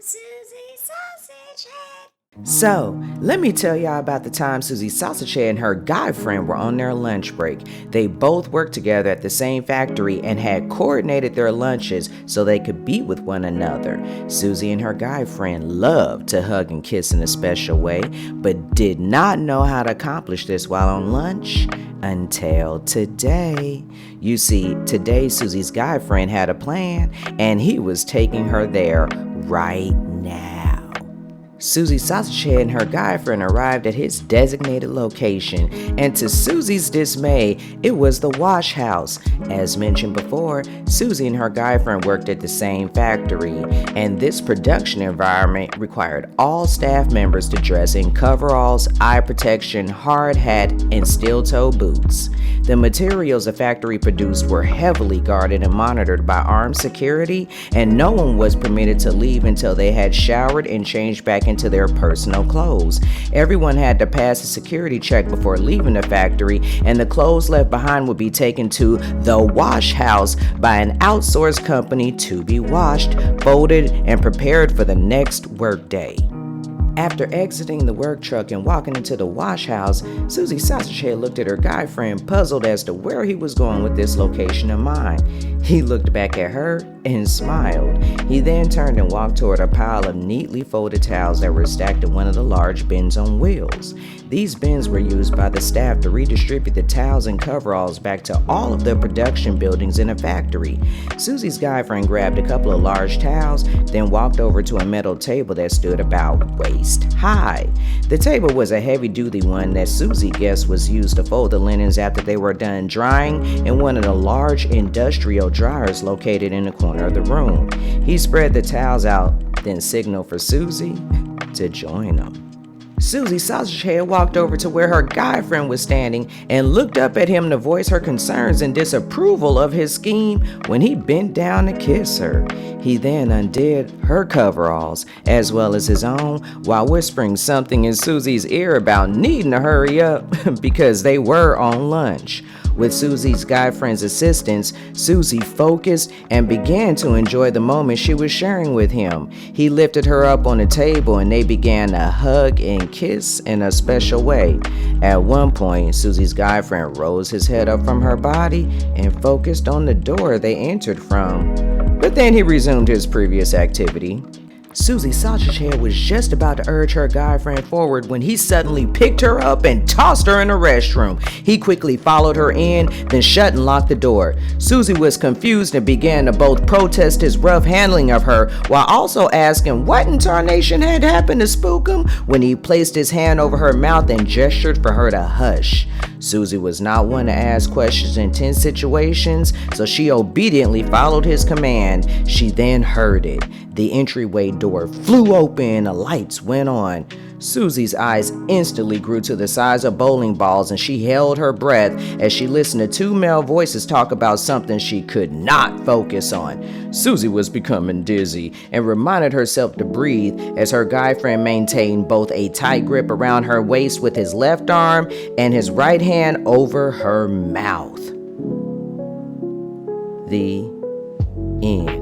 Susie Sausage Head. So, let me tell y'all about the time Susie Sausage Head and her guy friend were on their lunch break. They both worked together at the same factory and had coordinated their lunches so they could be with one another. Susie and her guy friend loved to hug and kiss in a special way, but did not know how to accomplish this while on lunch until today. You see, today Susie's guy friend had a plan, and he was taking her there right now. Susie Sausage Head and her guy friend arrived at his designated location, and to Susie's dismay, it was the wash house. As mentioned before, Susie and her guy friend worked at the same factory, and this production environment required all staff members to dress in coveralls, eye protection, hard hat, and steel-toe boots. The materials the factory produced were heavily guarded and monitored by armed security, and no one was permitted to leave until they had showered and changed back into their personal clothes. Everyone had to pass a security check before leaving the factory, and the clothes left behind would be taken to the wash house by an outsourced company to be washed, folded, and prepared for the next workday. After exiting the work truck and walking into the wash house, Susie Sausage Head looked at her guy friend, puzzled as to where he was going with this location in mind. He looked back at her and smiled. He then turned and walked toward a pile of neatly folded towels that were stacked in one of the large bins on wheels. These bins were used by the staff to redistribute the towels and coveralls back to all of the production buildings in the factory. Susie's guy friend grabbed a couple of large towels, then walked over to a metal table that stood about waist high. The table was a heavy-duty one that Susie guessed was used to fold the linens after they were done drying in one of the large industrial dryers located in the corner of the room. He spread the towels out, then signaled for Susie to join him. Susie Sausage Head walked over to where her guy friend was standing and looked up at him to voice her concerns and disapproval of his scheme when he bent down to kiss her. He then undid her coveralls as well as his own while whispering something in Susie's ear about needing to hurry up because they were on lunch. With Susie's guy friend's assistance, Susie focused and began to enjoy the moment she was sharing with him. He lifted her up on the table and they began to hug and kiss in a special way. At one point, Susie's guy friend rose his head up from her body and focused on the door they entered from. But then he resumed his previous activity. Susie Sausage Head was just about to urge her guy friend forward when he suddenly picked her up and tossed her in the restroom. He quickly followed her in, then shut and locked the door. Susie was confused and began to both protest his rough handling of her while also asking what in tarnation had happened to spook him when he placed his hand over her mouth and gestured for her to hush. Susie was not one to ask questions in tense situations, so she obediently followed his command. She then heard it. The entryway door flew open and the lights went on. Susie's eyes instantly grew to the size of bowling balls and she held her breath as she listened to two male voices talk about something she could not focus on. Susie was becoming dizzy and reminded herself to breathe as her guy friend maintained both a tight grip around her waist with his left arm and his right hand over her mouth. The end.